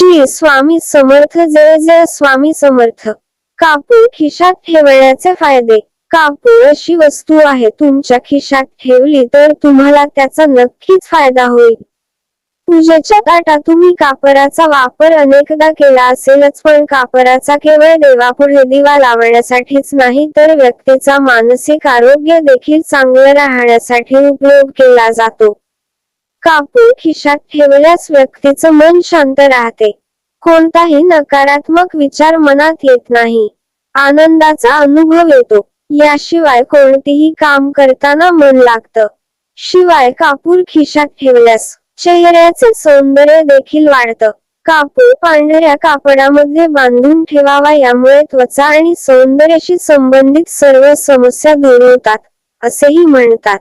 श्री स्वामी समर्थ. जय जय स्वामी समर्थ. कापूर खिशात ठेवण्याचे फायदे. कापूर अशी वस्तू आहे, तुमच्या खिशात ठेवली तर तुम्हाला त्याचा नक्कीच फायदा होईल. पूजेच्या ताटात तुम्ही कापराचा वापर अनेकदा केला असेलच, पण कापराचा केवळ देवापुढे दिवा लावण्यासाठीच नाही तर व्यक्तीचा मानसिक आरोग्य देखील चांगलं राहण्यासाठी उपयोग केला जातो. कापूर खिशात ठेवल्यास व्यक्तीचं मन शांत राहते. कोणताही नकारात्मक विचार मनात येत नाही. आनंदाचा अनुभव येतो. याशिवाय कोणतेही काम करताना मन लागतं. शिवाय कापूर खिशात ठेवल्यास चेहऱ्याचे सौंदर्य देखील वाढतं. कापूर पांढऱ्या कापडामध्ये बांधून ठेवावा, यामुळे त्वचा आणि सौंदर्याशी संबंधित सर्व समस्या दूर होतात असेही म्हणतात.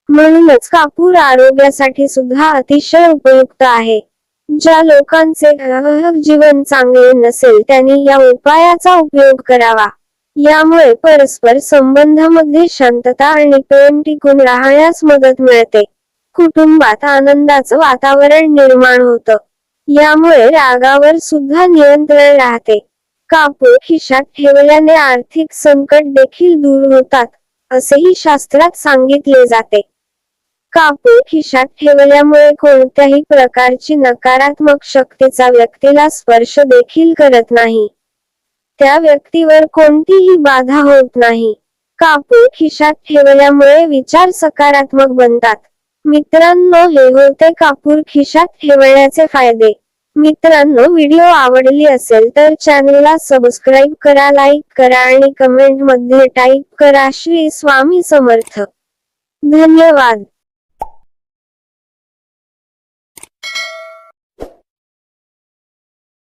म्हणूनच कापूर आरोग्यासाठी सुद्धा अतिशय उपयुक्त आहे. ज्या लोकांचे वैवाहिक जीवन चांगले नसेल त्यांनी या उपायाचा उपयोग करावा. यामुळे परस्पर संबंधामध्ये शांतता आणि प्रेम टिकून राहण्यास मदत मिळते. कुटुंबात आनंदाचं वातावरण निर्माण होतं. यामुळे रागावर सुद्धा नियंत्रण राहते. कापूर खिशात ठेवल्याने आर्थिक संकट देखील दूर होतात असेही शास्त्रात सांगितले जाते. कापूर खिशात ठेवल्यामुळे कोणत्याही प्रकारची नकारात्मक शक्तीचा व्यक्तीला स्पर्श देखील करत नाही. त्या व्यक्तीवर कोणतीही बाधा होत नाही. कापूर खिशात ठेवल्यामुळे विचार सकारात्मक बनतात. मित्रांनो, हे होते कापूर खिशात ठेवण्याचे फायदे. मित्रांनो, व्हिडिओ आवडली असेल तर चॅनलला सबस्क्राईब करा, लाईक करा आणि कमेंट मध्ये टाईप करा श्री स्वामी समर्थ. धन्यवाद.